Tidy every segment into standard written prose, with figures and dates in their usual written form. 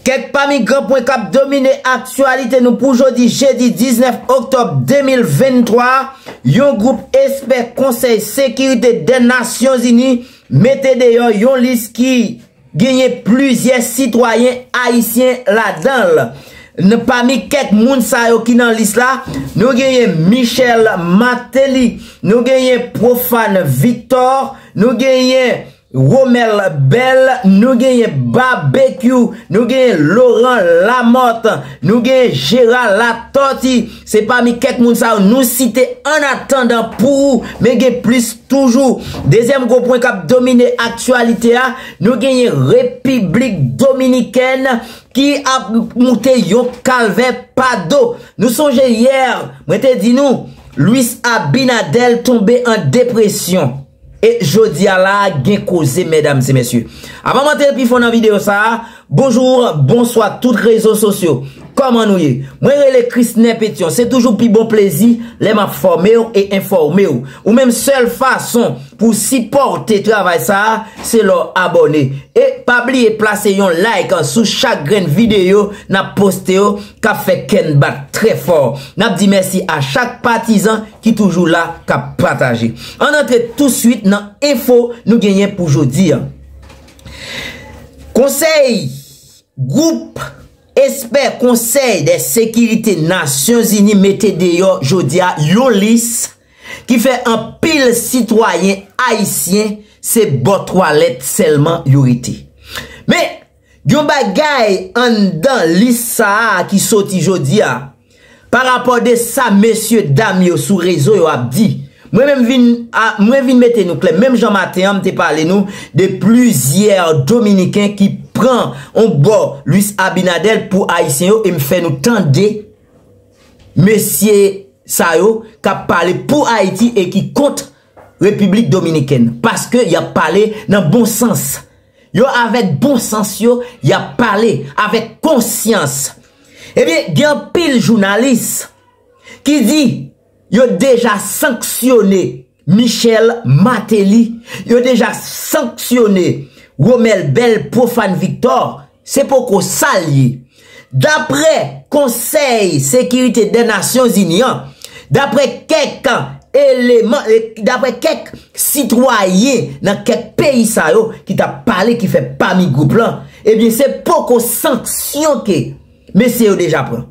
Quelques parmi grands points qui ont dominé l'actualité nous pour aujourd'hui, jeudi 19 octobre 2023. Un groupe expert conseil sécurité des Nations Unies mettez d'ailleurs une liste qui gagne plusieurs citoyens haïtiens là-dedans. Parmi quelques moun sa yo qui dans liste là, nous gagnons Michel Martelly, nous gagnons Profane Victor, nous gagnons Romel Bell, nous gagnons Barbecue, nous gagnons Laurent Lamotte, nous gagnons Gérard Latorti. C'est parmi quelques moun sa nous citer en attendant pour mais gagne plus toujours. Deuxième gros point qui a dominé l'actualité, nous gagnons République Dominicaine qui a monté yon calvaire pas d'eau. Nous songeons hier, moi te dit nous, Luis Abinadel tombé en dépression. Et jodi a la gen causé, mesdames et messieurs. Avant de monter puis fond dans vidéo ça, bonjour, bonsoir, toutes réseaux sociaux. Comment nous y? Moi, les Christine Pétion, c'est toujours plus bon plaisir, les m'a formé et informé ou même seule façon pour supporter travail ça, c'est leur abonner. Et pas oublier placer un like sous chaque graine vidéo n'a posté qu'a fait Ken bat très fort. N'a dit merci à chaque partisan qui toujours là qu'a partagé. On entre tout de suite dans info nous gagner pour aujourd'hui. Conseil groupe expert conseil des sécurités Nations Unies mettez d'ailleurs jodia yon liste qui fait un pile citoyen haïtien c'est bon toilette seulement yorité. Mais yon bagay en dans liste ça qui sorti jodia par rapport de ça messieurs dames yo sous réseau yo a dit moi même vinn mettre nous clair même Jean Matin m'te parlé nous de plusieurs dominicains qui prend on bord Luis Abinadel pour haïtien et me fait nous tendre monsieur Sayo qui a parlé pour Haïti et qui compte République Dominicaine parce que il a parlé dans bon sens. Yo avec bon sens yo, il a parlé avec conscience. Eh bien, il y a un pile journaliste qui dit yo déjà sanctionné Michel Martelly, yo déjà sanctionné Romel Bell, Profane Victor, c'est pourquoi s'allier. D'après Conseil Sécurité des Nations Unies, d'après quelques éléments, d'après quelques citoyens dans quelques pays ça yo, qui t'a parlé, qui fait parmi groupe là, eh bien c'est pourquoi sanction que messieurs déjà prend.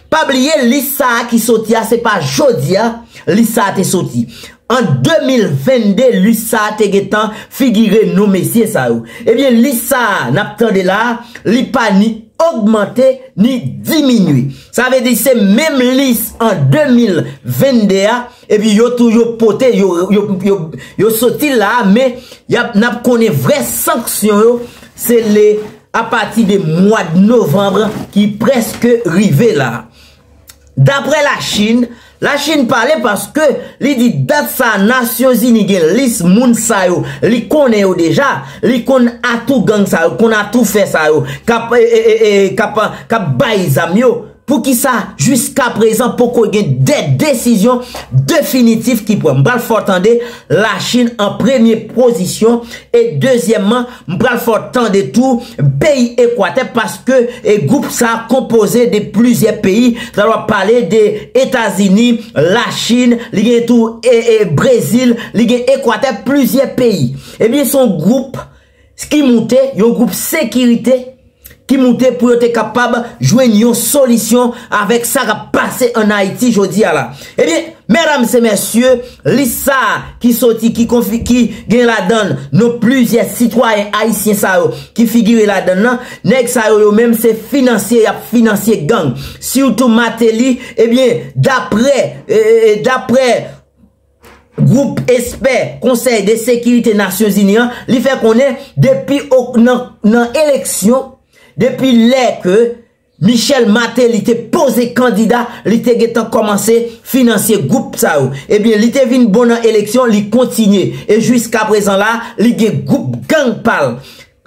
Pas oublier l'issa qui sorti, c'est pas jodia, l'issa te sorti. En 2022, l'ISA te getan figuré nos messieurs ça. Eh bien, l'ISA n'attendait là, li pas ni augmenté ni diminué. Ça veut dire c'est même liste en 2022 et puis yo toujours poté yo sorti là mais n'a connaît vraie sanction c'est les à partir du mois de novembre qui presque arrivé là. D'après la Chine parlait parce que li dit date sa Nations Unies gen liste moun sa yo, li connaît yo déjà, li kon a tout gang sa yo, kon a tout fait sa yo, kap bay zam yo. Pour qui ça, jusqu'à présent, pour qu'on ait des décisions définitives qui prennent. M'bral fort tande la Chine en première position. Et deuxièmement, m'bral fort tande tout pays Équateur parce que le groupe ça composé de plusieurs pays. Ça doit parler des États-Unis, la Chine, li tout et Brésil, li Équateur, plusieurs pays. Eh bien, son groupe, ce qui montait, un groupe sécurité, qui montait pour être capable de jouer une solution avec ça qui a passé en Haïti jodi à là. Eh bien, mesdames et messieurs, l'ISA qui sorti, qui gagne la donne, nos plusieurs citoyens haïtiens ça qui figurent la donne, nèg ça yo même c'est financier, gang. Surtout Martelly, eh bien, d'après groupe expert Conseil de sécurité Nations Unies, il fait qu'on est depuis dans élection. Depuis l'heure que Michel Martelly était posé candidat, il était commencé financer groupe ça. Eh bien, il était venu bonne élection, il continue. Et jusqu'à présent là, il y a groupe gang parle.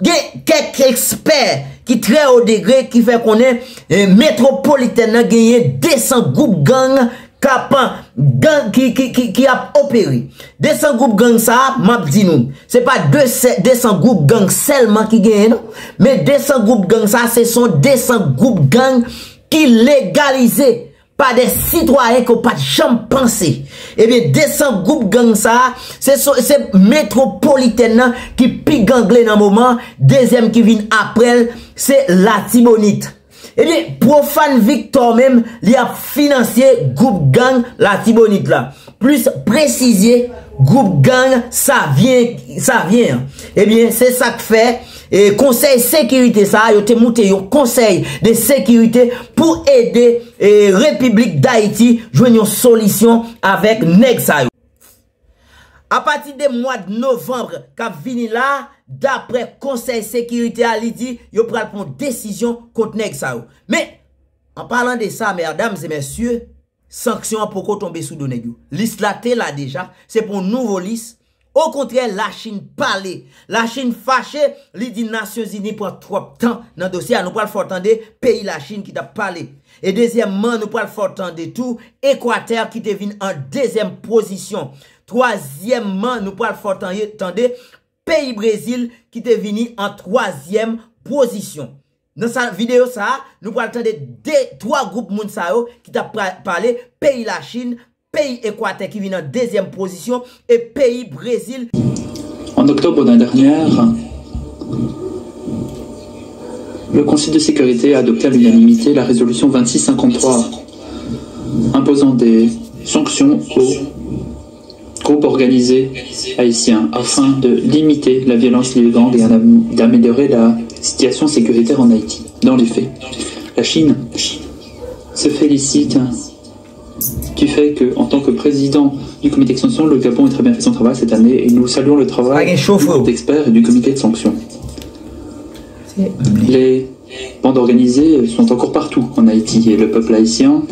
Il y a quelques experts qui très haut degré qui fait qu'on est métropolitaine gagné 200 groupes gang capan gang qui a opéré. 200 groupes gang ça, m'a dit nous. C'est pas 200 groupes gang seulement qui gagnent, mais 200 groupes gang ça, ce sont 200 groupes gang qui légalisés par des citoyens qui n'ont pas de jamais pensé. Eh bien, 200 groupes gang ça, c'est métropolitaine qui pique ganglé dans le moment. Deuxième qui vient après, c'est la Tibonite. Eh bien, Profane Victor même, il a financé groupe gang la Tibonite là. Plus précisé, groupe gang, ça vient. Eh bien, c'est ça que fait. Et conseil sécurité ça, il a monté un conseil de sécurité pour aider République d'Haïti joindre une solution avec Nexayo. À partir du mois de novembre, qu'a vini là, d'après conseil sécurité à l'idi, yo pral prendre décision contre Nexayo. Mais en parlant de ça, mesdames et messieurs, sanction pour qu'on tombe sous donné yo. Liste là là déjà, c'est pour nouveau liste. Au contraire, la Chine parle. La Chine fâchée, l'idée Nations Unies prend trop de temps dans le dossier. Nous pral faire entendre pays la Chine qui t'a parlé. Et deuxièmement, nous pral faire entendre tout Équateur qui devine en deuxième position. Troisièmement, nous pral faire entendre pays Brésil qui devine en troisième position. Dans cette vidéo ça, nous pral entendre trois groupes moun sa yo qui t'a parlé pays la Chine, pays Équateur qui vient en deuxième position et pays Brésil. En octobre l'année dernière, le Conseil de sécurité a adopté à l'unanimité la résolution 2653 imposant des sanctions aux groupes organisés haïtiens afin de limiter la violence liée aux gangs et d'améliorer la situation sécuritaire en Haïti. Dans les faits, la Chine se félicite du fait que, en tant que président du comité de sanctions, le Gabon a très bien fait son travail cette année et nous saluons le travail d'experts et du comité de sanctions. Les bandes organisées sont encore partout en Haïti et le peuple haïtien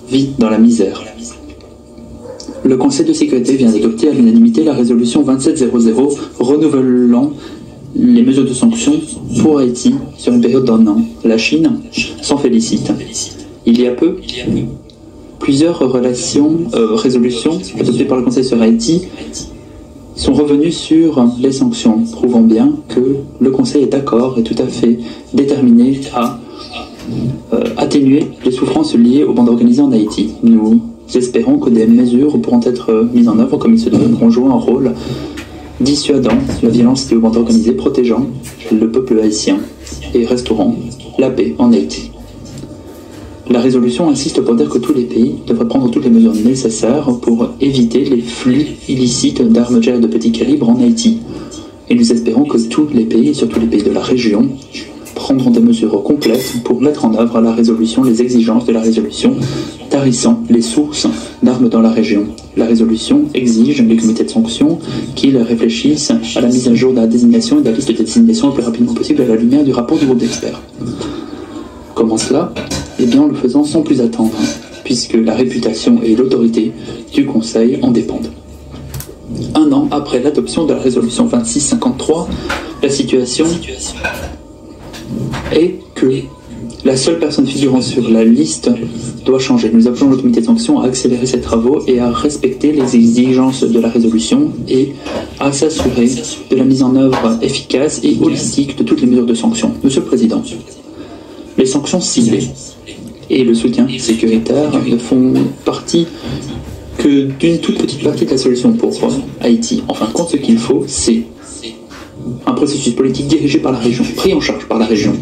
vit dans la misère. Le Conseil de sécurité vient d'adopter à l'unanimité la résolution 2700 renouvelant les mesures de sanctions pour Haïti sur une période d'1 an. La Chine s'en félicite. Il y a peu, plusieurs résolutions adoptées par le Conseil sur Haïti sont revenues sur les sanctions, prouvant bien que le Conseil est d'accord et tout à fait déterminé à atténuer les souffrances liées aux bandes organisées en Haïti. Nous espérons que des mesures pourront être mises en œuvre comme il se doit, pourront jouer un rôle dissuadant la violence liée aux bandes organisées, protégeant le peuple haïtien et restaurant la paix en Haïti. La résolution insiste pour dire que tous les pays devraient prendre toutes les mesures nécessaires pour éviter les flux illicites d'armes de de petit calibre en Haïti. Et nous espérons que tous les pays, et surtout les pays de la région, prendront des mesures complètes pour mettre en œuvre la résolution, les exigences de la résolution, tarissant les sources d'armes dans la région. La résolution exige des comités de sanctions qu'ils réfléchissent à la mise à jour de la désignation et de la liste de désignation le plus rapidement possible à la lumière du rapport du groupe d'experts. Comment cela? Eh bien en le faisant sans plus attendre, puisque la réputation et l'autorité du Conseil en dépendent. 1 an après l'adoption de la résolution 2653, la situation est que la seule personne figurant sur la liste doit changer. Nous appelons le comité de sanctions à accélérer ses travaux et à respecter les exigences de la résolution et à s'assurer de la mise en œuvre efficace et holistique de toutes les mesures de sanctions. Monsieur le Président, les sanctions ciblées et le soutien sécuritaire ne font partie que d'une toute petite partie de la solution pour Haïti. En fin de compte, ce qu'il faut, c'est un processus politique dirigé par la région, pris en charge par la région.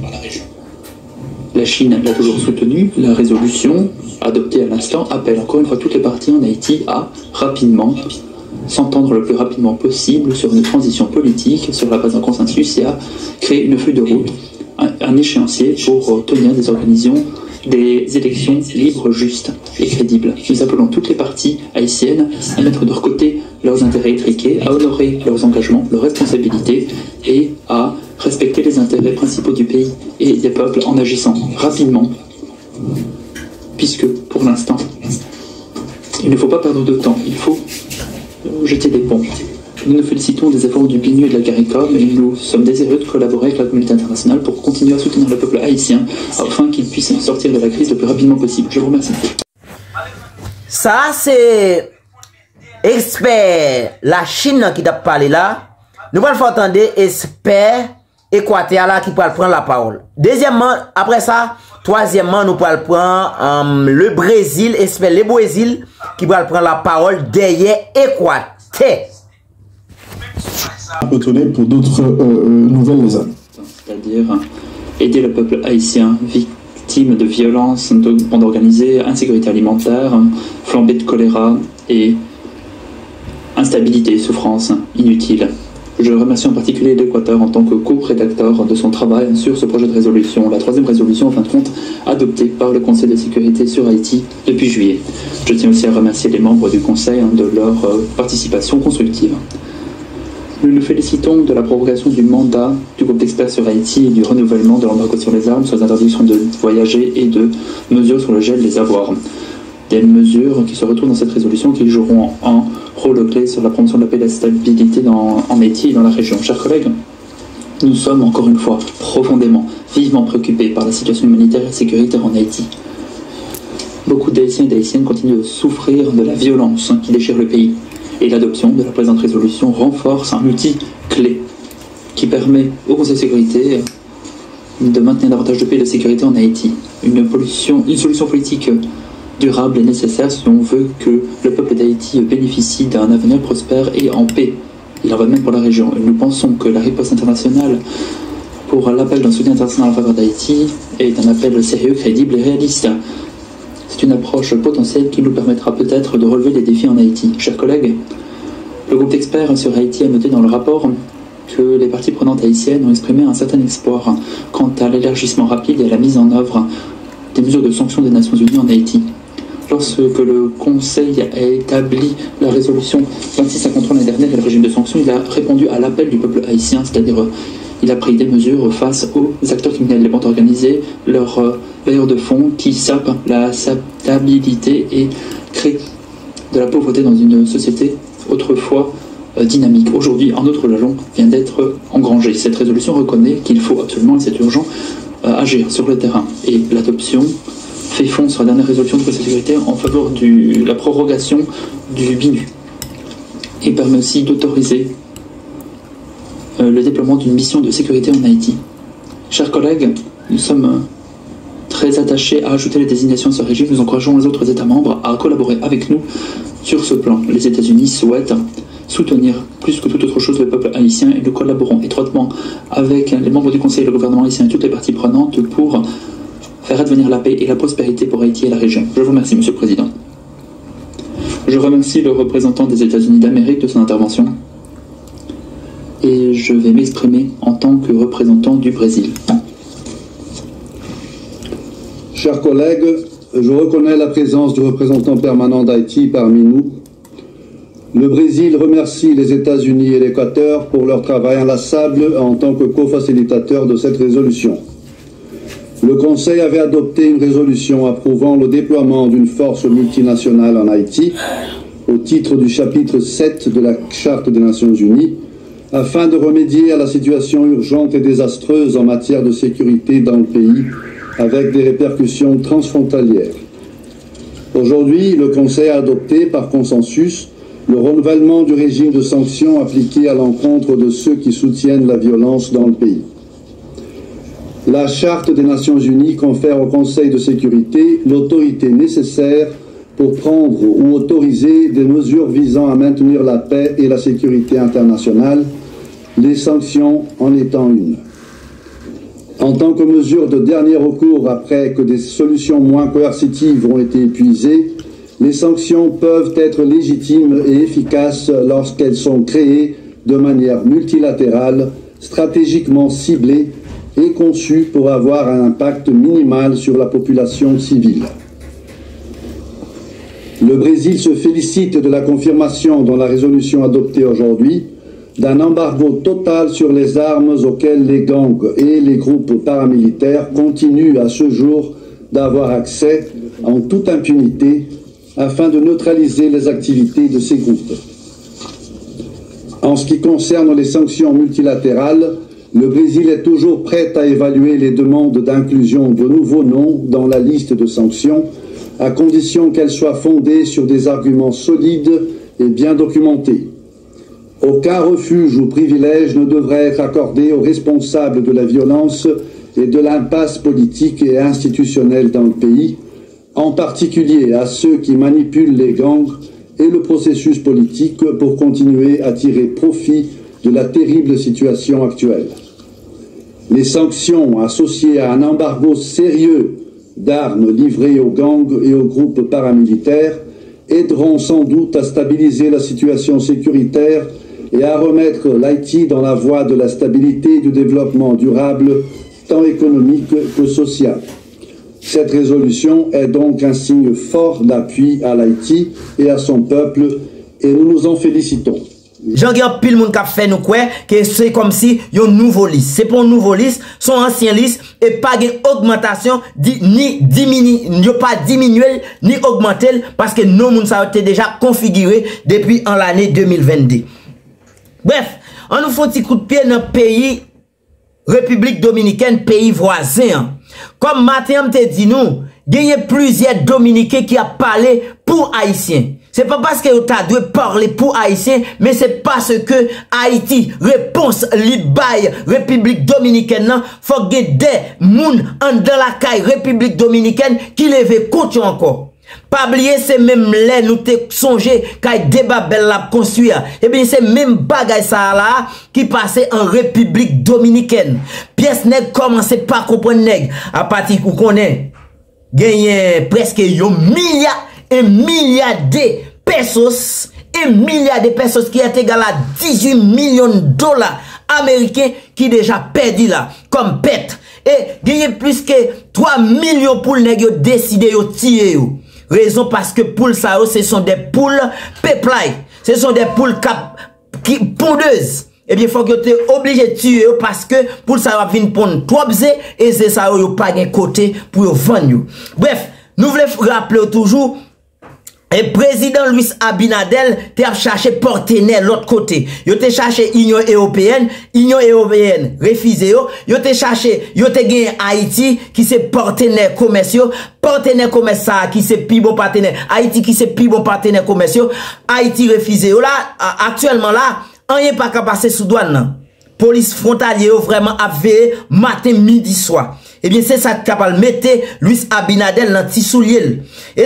La Chine l'a toujours soutenu. La résolution adoptée à l'instant appelle encore une fois toutes les parties en Haïti à rapidement s'entendre le plus rapidement possible sur une transition politique sur la base d'un consensus et à créer une feuille de route, un échéancier pour tenir des élections libres, justes et crédibles. Nous appelons toutes les parties haïtiennes à mettre de leur côté leurs intérêts étriqués, à honorer leurs engagements, leurs responsabilités et à respecter les intérêts principaux du pays et des peuples en agissant rapidement, puisque pour l'instant, il ne faut pas perdre de temps, il faut jeter des ponts. Nous nous félicitons des efforts du PNU et de la CARICOM et nous sommes désireux de collaborer avec la communauté internationale pour continuer à soutenir le peuple haïtien afin qu'il puisse sortir de la crise le plus rapidement possible. Je vous remercie. Ça, c'est expert la Chine qui t'a parlé là. Nous allons faire entendre expert Équateur là qui peut prendre la parole. Deuxièmement, après ça, troisièmement, nous allons prendre le Brésil, expert le Brésil qui va prendre la parole derrière Équateur. Retourner pour d'autres nouvelles. C'est-à-dire aider le peuple haïtien victime de violences, de bandes organisées, insécurité alimentaire, flambée de choléra et instabilité, souffrance inutile. Je remercie en particulier l'Équateur en tant que co-rédacteur de son travail sur ce projet de résolution, la troisième résolution en fin de compte adoptée par le Conseil de sécurité sur Haïti depuis juillet. Je tiens aussi à remercier les membres du Conseil de leur participation constructive. Nous nous félicitons de la prorogation du mandat du groupe d'experts sur Haïti et du renouvellement de l'embargo sur les armes, sur les interdictions de voyager et de mesures sur le gel des avoirs. Des mesures qui se retrouvent dans cette résolution qui joueront un rôle clé sur la promotion de la paix et de la stabilité en Haïti et dans la région. Chers collègues, nous sommes encore une fois profondément, vivement préoccupés par la situation humanitaire et sécuritaire en Haïti. Beaucoup d'Haïtiens et d'Haïtiennes continuent de souffrir de la violence qui déchire le pays. Et l'adoption de la présente résolution renforce un outil clé qui permet au Conseil de sécurité de maintenir davantage de paix et de sécurité en Haïti. Une solution politique durable est nécessaire si on veut que le peuple d'Haïti bénéficie d'un avenir prospère et en paix. Il en va de même pour la région. Et nous pensons que la riposte internationale pour l'appel d'un soutien international en faveur d'Haïti est un appel sérieux, crédible et réaliste. C'est une approche potentielle qui nous permettra peut-être de relever les défis en Haïti. Chers collègues, le groupe d'experts sur Haïti a noté dans le rapport que les parties prenantes haïtiennes ont exprimé un certain espoir quant à l'élargissement rapide et à la mise en œuvre des mesures de sanctions des Nations Unies en Haïti. Lorsque le Conseil a établi la résolution 2653 l'année dernière et le régime de sanctions, il a répondu à l'appel du peuple haïtien, c'est-à-dire il a pris des mesures face aux acteurs criminels, les bandes organisées, leurs bailleurs de fonds qui sapent la stabilité et créent de la pauvreté dans une société autrefois dynamique. Aujourd'hui, un autre jalon vient d'être engrangé. Cette résolution reconnaît qu'il faut absolument, et c'est urgent, agir sur le terrain. Et l'adoption fait fond sur la dernière résolution de Conseil de sécurité en faveur de la prorogation du BINU et permet aussi d'autoriser le déploiement d'une mission de sécurité en Haïti. Chers collègues, nous sommes très attachés à ajouter les désignations à ce régime. Nous encourageons les autres États membres à collaborer avec nous sur ce plan. Les États-Unis souhaitent soutenir plus que toute autre chose le peuple haïtien et nous collaborons étroitement avec les membres du Conseil, le gouvernement haïtien et toutes les parties prenantes pour faire advenir la paix et la prospérité pour Haïti et la région. Je vous remercie, Monsieur le Président. Je remercie le représentant des États-Unis d'Amérique de son intervention et je vais m'exprimer en tant que représentant du Brésil. Chers collègues, je reconnais la présence du représentant permanent d'Haïti parmi nous. Le Brésil remercie les États-Unis et l'Équateur pour leur travail inlassable en tant que co-facilitateur de cette résolution. Le Conseil avait adopté une résolution approuvant le déploiement d'une force multinationale en Haïti au titre du chapitre 7 de la Charte des Nations Unies afin de remédier à la situation urgente et désastreuse en matière de sécurité dans le pays avec des répercussions transfrontalières. Aujourd'hui, le Conseil a adopté par consensus le renouvellement du régime de sanctions appliqué à l'encontre de ceux qui soutiennent la violence dans le pays. La Charte des Nations Unies confère au Conseil de sécurité l'autorité nécessaire pour prendre ou autoriser des mesures visant à maintenir la paix et la sécurité internationale, les sanctions en étant une. En tant que mesure de dernier recours après que des solutions moins coercitives ont été épuisées, les sanctions peuvent être légitimes et efficaces lorsqu'elles sont créées de manière multilatérale, stratégiquement ciblée et conçues pour avoir un impact minimal sur la population civile. Le Brésil se félicite de la confirmation dans la résolution adoptée aujourd'hui d'un embargo total sur les armes auxquelles les gangs et les groupes paramilitaires continuent à ce jour d'avoir accès en toute impunité afin de neutraliser les activités de ces groupes. En ce qui concerne les sanctions multilatérales, Le Brésil est toujours prêt à évaluer les demandes d'inclusion de nouveaux noms dans la liste de sanctions, à condition qu'elles soient fondées sur des arguments solides et bien documentés. Aucun refuge ou privilège ne devrait être accordé aux responsables de la violence et de l'impasse politique et institutionnelle dans le pays, en particulier à ceux qui manipulent les gangs et le processus politique pour continuer à tirer profit de la terrible situation actuelle. Les sanctions associées à un embargo sérieux d'armes livrées aux gangs et aux groupes paramilitaires aideront sans doute à stabiliser la situation sécuritaire et à remettre l'Haïti dans la voie de la stabilité et du développement durable, tant économique que social. Cette résolution est donc un signe fort d'appui à l'Haïti et à son peuple, et nous nous en félicitons. Jean-Guy pile moun k'ap fait nous quoi que c'est comme si yon nouveau liste. C'est pour nouveau liste, son ancien liste et pas de augmentation ni diminuer, yo pas diminuer ni augmenter parce que nos moun ça a été déjà configuré depuis en l'année 2022. Bref, on nous faut un petit coup de pied dans le pays République Dominicaine, pays voisin. Comme Mathieu te dit nous, il y a plusieurs Dominicains qui a parlé pour Haïtiens. C'est pas parce que tu dois parler pour Haïtiens, mais c'est parce que Haïti, réponse l'Ibaye, République Dominicaine, non, faut que des moun en dans la caille République Dominicaine qui lève compte encore. Pas oublier, c'est même là, nous te songé, qu'il débat belle la construire. Et bien, c'est même bagay ça là, qui passait en République Dominicaine. Pièce nèg commence pas comprendre nèg. À partir où qu'on est, gagne presque un milliard de pesos, qui est égal à 18 millions de dollars américains qui déjà perdu là, comme pète. Et gagne plus que 3 millions pour nèg yo décider yo tirer yo. Raison parce que poules ça, ce sont des poules peplay. Ce sont des poules qui pondeuses. Eh bien, faut que tu es obligé de tuer parce que poules ça va venir pondre 3 bzé et c'est ça yo pas un côté pour vendre. Bref, nous voulons rappeler toujours et président Luis Abinadel t'a cherché partenaire l'autre côté. Yo te cherché Union européenne refusé yo. Yo te cherché, yo te gagné Haïti qui c'est partenaire commerciaux, qui c'est plus bon partenaire. Haïti qui c'est plus bon partenaire commerciaux. Haïti refusé yo là actuellement là, rien pas qu'à passer sous douane nan. Police frontalier vraiment a veillé matin midi soir. Eh bien, c'est ça qui a mettre Luis Abinadel dans petit soulier. Et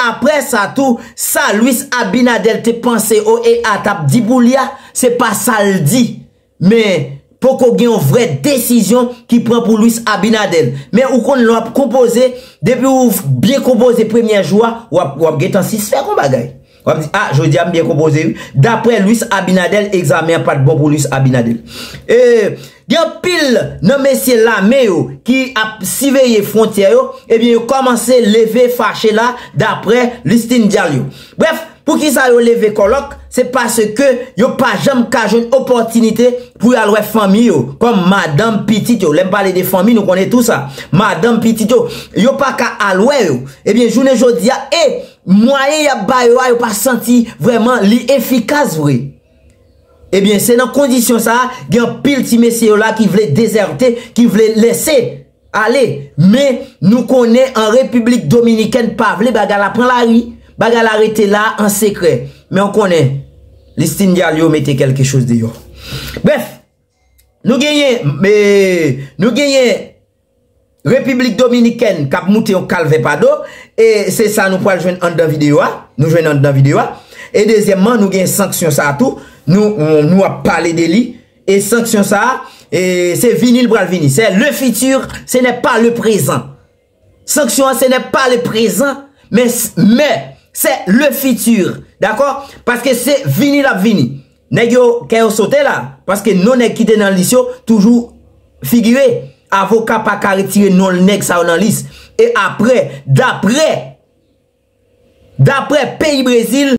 après ça tout, ça, Luis Abinadel te pensé au et à tap diboulia, c'est pas ça le dit. Mais, pour qu'on ait une vraie décision qui prend pour Luis Abinadel. Mais ou qu'on l'a composé, depuis ou bien composé premier jour, ou get en 6 faire comme bagay. Ah, je dis bien composé. D'après Luis Abinadel, examen pas de bon pour Luis Abinadel. Il y a pile de messieurs là, qui a surveillé frontière, et bien, ils commencé à lever fâché là, d'après Listine Diallo. Bref, pour qui ça a levé colloque, c'est parce que yo pas jamais une opportunité pour aller famille comme Madame Petito. L'aime parler des familles, nous connaissons tout ça. Madame Petito, yo pas qu'à aller. Eh bien, journée jodi a et moyen y a ba yo pas senti vraiment l'efficace vrai. Eh bien, c'est dans condition ça, il y a un pile de messieurs là qui voulaient déserter, qui voulaient laisser aller. Mais nous connaissons en République Dominicaine, pas vle bagala prend la rue, bagala arrêté là en secret. Mais on connaît, Listine Diallo mettez quelque chose dehors. Bref, nous gagnons République Dominicaine qui a monté au calvé pado, et c'est ça nous pouvons joindre en vidéo, nous joignons dans vidéo. Et deuxièmement, nous gagnons sanctions ça tout. Nous a parlé de lui et sanction ça et c'est vinyle bral vini, c'est le futur, ce n'est pas le présent. Sanction ce n'est pas le présent mais c'est le futur, d'accord? Parce que c'est vinyle à vini. Nèg yo kay sauté là parce que non nèg qui dans liste toujours figuré avocat pas ka retirer non nèg ça dans liste et après d'après pays Brésil